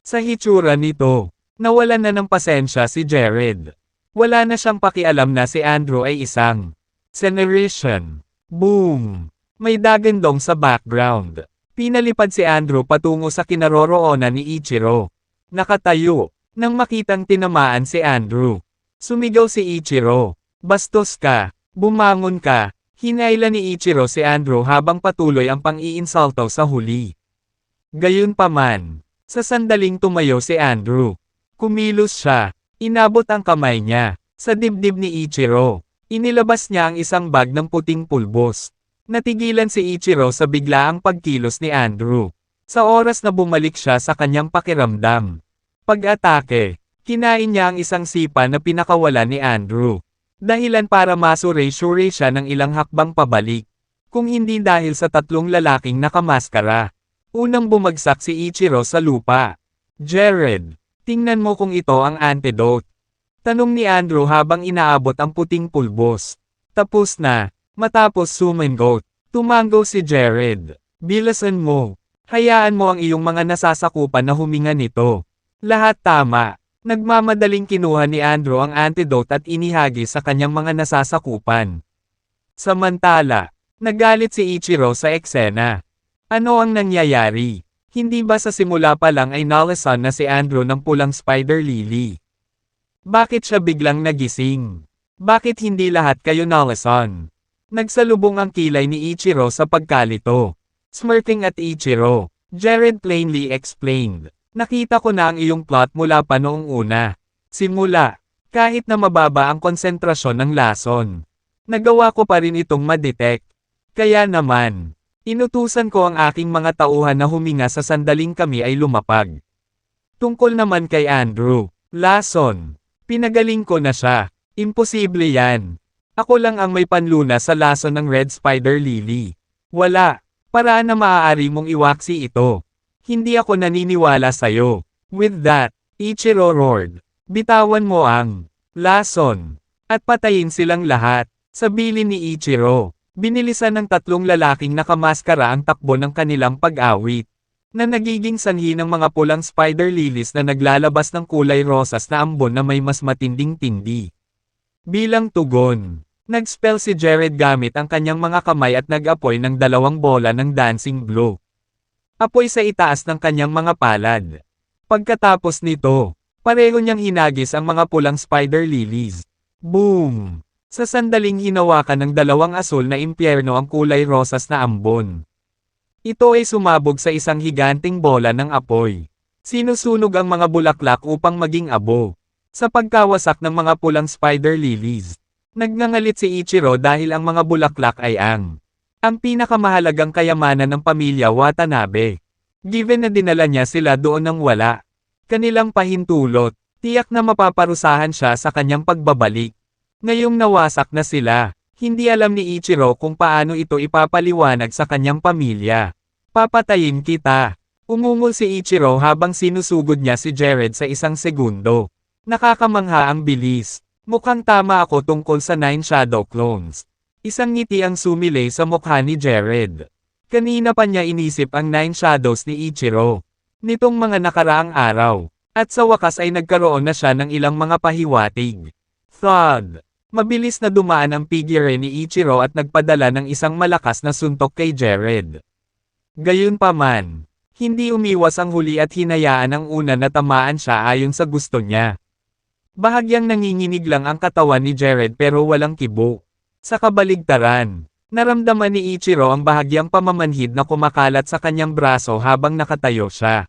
Sa hitsura nito, nawalan na ng pasensya si Jared. Wala na siyang pakialam na si Andrew ay isang Generation. Boom! May dagandong sa background. Pinalipad si Andrew patungo sa kinaroroonan ni Ichiro. Nakatayo, nang makitang tinamaan si Andrew. Sumigaw si Ichiro. Bastos ka, bumangon ka. Hinailan ni Ichiro si Andrew habang patuloy ang pang-iinsulto sa huli. Gayunpaman, sa sandaling tumayo si Andrew. Kumilos siya, inabot ang kamay niya, sa dibdib ni Ichiro. Inilabas niya ang isang bag ng puting pulbos. Natigilan si Ichiro sa biglaang pagkilos ni Andrew. Sa oras na bumalik siya sa kanyang pakiramdam. Pag-atake, kinain niya ang isang sipa na pinakawalan ni Andrew. Dahilan para masure-sure siya ng ilang hakbang pabalik. Kung hindi dahil sa tatlong lalaking nakamaskara. Unang bumagsak si Ichiro sa lupa. Jared, tingnan mo kung ito ang antidote. Tanong ni Andrew habang inaabot ang puting pulbos. Tapos na, matapos sumingot. Tumango si Jared. Bilasan mo. Hayaan mo ang iyong mga nasasakupan na huminga nito. Lahat tama. Nagmamadaling kinuha ni Andrew ang antidote at inihagi sa kanyang mga nasasakupan. Samantala, nagalit si Ichiro sa eksena. Ano ang nangyayari? Hindi ba sa simula pa lang ay nalasan na si Andrew ng pulang spider lily? Bakit siya biglang nagising? Bakit hindi lahat kayo nalasan? Nagsalubong ang kilay ni Ichiro sa pagkalito. Smirking at Ichiro, Jared plainly explained. Nakita ko na ang iyong plot mula pa noong una. Simula, kahit na mababa ang konsentrasyon ng lason. Nagawa ko pa rin itong ma-detect. Kaya naman, inutusan ko ang aking mga tauhan na huminga sa sandaling kami ay lumapag. Tungkol naman kay Andrew, lason. Pinagaling ko na siya. Imposible yan. Ako lang ang may panluna sa lason ng Red Spider Lily. Wala. Paraan na maaari mong iwaksi ito. Hindi ako naniniwala sa'yo. With that, Ichiro roared. Bitawan mo ang lason. At patayin silang lahat. Sa bilin ni Ichiro. Binilisan ng tatlong lalaking nakamaskara ang takbo ng kanilang pag-awit. Na nagiging sanhi ng mga pulang spider lilies na naglalabas ng kulay rosas na ambon na may mas matinding tindi. Bilang tugon, nag-spell si Jared gamit ang kanyang mga kamay at nag-apoy ng dalawang bola ng dancing glow. Apoy sa itaas ng kanyang mga palad. Pagkatapos nito, pareho niyang hinagis ang mga pulang spider lilies. Boom! Sa sandaling hinawakan ng dalawang asul na impyerno ang kulay rosas na ambon. Ito ay sumabog sa isang higanting bola ng apoy. Sinusunog ang mga bulaklak upang maging abo. Sa pagkawasak ng mga pulang spider lilies, nagngangalit si Ichiro dahil ang mga bulaklak ay ang pinakamahalagang kayamanan ng pamilya Watanabe. Given na dinala niya sila doon nang wala kanilang pahintulot, tiyak na mapaparusahan siya sa kanyang pagbabalik. Ngayong nawasak na sila, hindi alam ni Ichiro kung paano ito ipapaliwanag sa kanyang pamilya. Papatayin kita. Umungol si Ichiro habang sinusugod niya si Jared sa isang segundo. Nakakamangha ang bilis. Mukhang tama ako tungkol sa 9 Shadow Clones. Isang ngiti ang sumilay sa mukha ni Jared. Kanina pa niya inisip ang 9 Shadows ni Ichiro nitong mga nakaraang araw. At sa wakas ay nagkaroon na siya ng ilang mga pahiwatig. Thud! Mabilis na dumaan ang figure ni Ichiro at nagpadala ng isang malakas na suntok kay Jared. Gayunpaman, hindi umiwas ang huli at hinayaan ang una na tamaan siya ayon sa gusto niya. Bahagyang nanginginig lang ang katawan ni Jared pero walang kibo. Sa kabaligtaran, naramdaman ni Ichiro ang bahagyang pamamanhid na kumakalat sa kanyang braso habang nakatayo siya.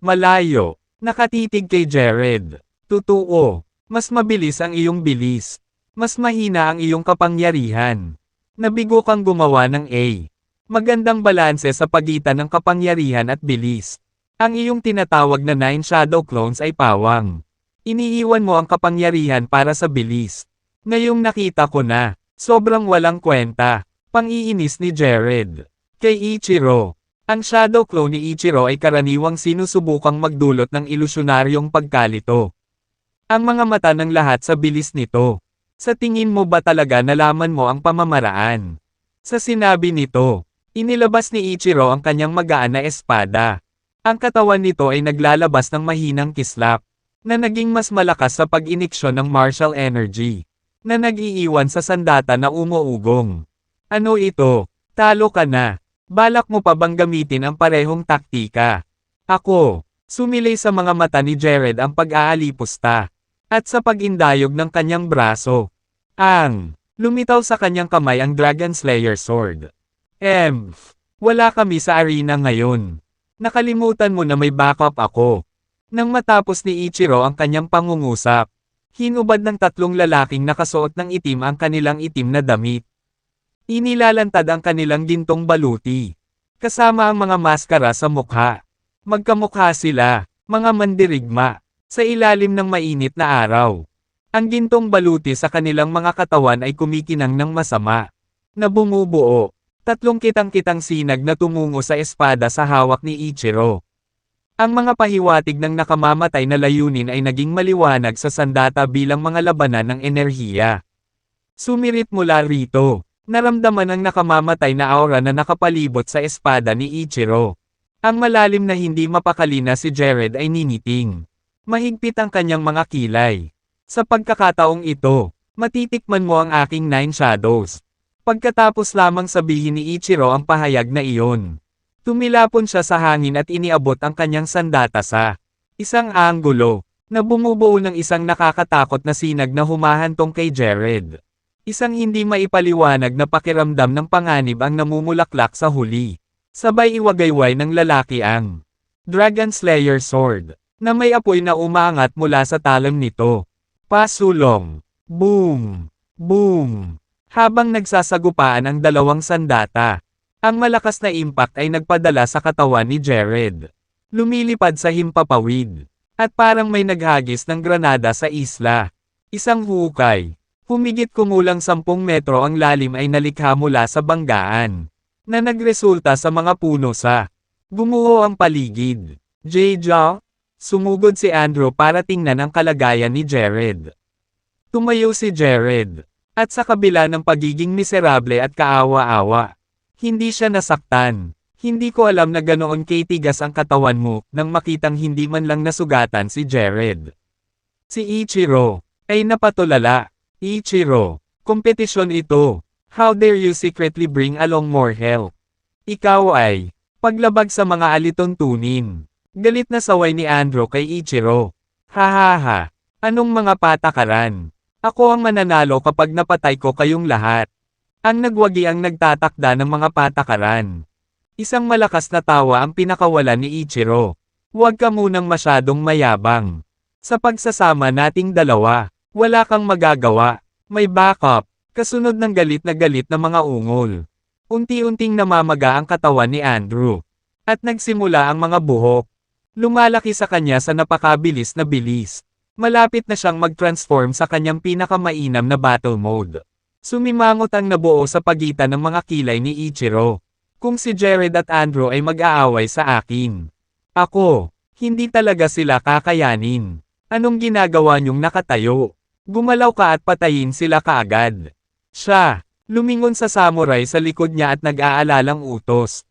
Malayo, nakatitig kay Jared. Totoo, mas mabilis ang iyong bilis. Mas mahina ang iyong kapangyarihan. Nabigo kang gumawa ng A. Magandang balanse sa pagitan ng kapangyarihan at bilis. Ang iyong tinatawag na 9 Shadow Clones ay pawang. Iniiwan mo ang kapangyarihan para sa bilis. Ngayong nakita ko na, sobrang walang kwenta. Pang-iinis ni Jared. Kay Ichiro. Ang Shadow Clone ni Ichiro ay karaniwang sinusubukang magdulot ng ilusyonaryong pagkalito. Ang mga mata ng lahat sa bilis nito. Sa tingin mo ba talaga nalaman mo ang pamamaraan? Sa sinabi nito, inilabas ni Ichiro ang kanyang magaan na espada. Ang katawan nito ay naglalabas ng mahinang kislap, na naging mas malakas sa pag-iniksyon ng martial energy, na nag-iiwan sa sandata na umuugong. Ano ito? Talo ka na. Balak mo pa bang gamitin ang parehong taktika? Ako, sumilay sa mga mata ni Jared ang pag-aalipusta. At sa pag-indayog ng kanyang braso, lumitaw sa kanyang kamay ang Dragon Slayer Sword. Wala kami sa arena ngayon. Nakalimutan mo na may backup ako. Nang matapos ni Ichiro ang kanyang pangungusap, hinubad ng tatlong lalaking nakasuot ng itim ang kanilang itim na damit. Inilalantad ang kanilang gintong baluti, kasama ang mga maskara sa mukha. Magkamukha sila, mga mandirigma, sa ilalim ng mainit na araw. Ang gintong baluti sa kanilang mga katawan ay kumikinang ng masama, na bumubuo. Tatlong kitang-kitang sinag na tumungo sa espada sa hawak ni Ichiro. Ang mga pahiwatig ng nakamamatay na layunin ay naging maliwanag sa sandata bilang mga labanan ng enerhiya. Sumirit mula rito. Naramdaman ang nakamamatay na aura na nakapalibot sa espada ni Ichiro. Ang malalim na hindi mapakali na si Jared ay niniting. Mahigpit ang kanyang mga kilay. Sa pagkakataong ito, matitikman mo ang aking 9 shadows. Pagkatapos lamang sabihin ni Ichiro ang pahayag na iyon. Tumilapon siya sa hangin at iniabot ang kanyang sandata sa isang anggulo, na bumubuo ng isang nakakatakot na sinag na humahantong kay Jared. Isang hindi maipaliwanag na pakiramdam ng panganib ang namumulaklak sa huli. Sabay iwagayway ng lalaki ang Dragon Slayer Sword, na may apoy na umaangat mula sa talam nito. Pasulong. Boom! Boom! Habang nagsasagupaan ang dalawang sandata, ang malakas na impact ay nagpadala sa katawan ni Jared. Lumilipad sa himpapawid. At parang may naghagis ng granada sa isla. Isang hukay. Humigit kumulang 10 metro ang lalim ay nalikha mula sa banggaan, na nagresulta sa mga puno sa gumuho ang paligid. J-Jaw? Sumugod si Andrew para tingnan ang kalagayan ni Jared. Tumayo si Jared, at sa kabila ng pagiging miserable at kaawa-awa, hindi siya nasaktan. Hindi ko alam na ganoon katigas ang katawan mo, nang makitang hindi man lang nasugatan si Jared. Si Ichiro ay napatulala. Ichiro, kompetisyon ito. How dare you secretly bring along more help? Ikaw ay paglabag sa mga alituntunin. Galit na saway ni Andrew kay Ichiro. Hahaha, anong mga patakaran? Ako ang mananalo kapag napatay ko kayong lahat. Ang nagwagi ang nagtatakda ng mga patakaran. Isang malakas na tawa ang pinakawalan ni Ichiro. Huwag ka munang masyadong mayabang. Sa pagsasama nating dalawa, wala kang magagawa. May backup. Kasunod ng galit na mga ungol. Unti-unting namamaga ang katawan ni Andrew. At nagsimula ang mga buhok. Lumalaki sa kanya sa napakabilis na bilis. Malapit na siyang mag-transform sa kanyang pinakamainam na battle mode. Sumimangot ang nabuo sa pagitan ng mga kilay ni Ichiro. Kung si Jared at Andrew ay mag-aaway sa akin. Ako, hindi talaga sila kakayanin. Anong ginagawa niyong nakatayo? Gumalaw ka at patayin sila kaagad. Siya, lumingon sa samurai sa likod niya at nag-aalalang utos.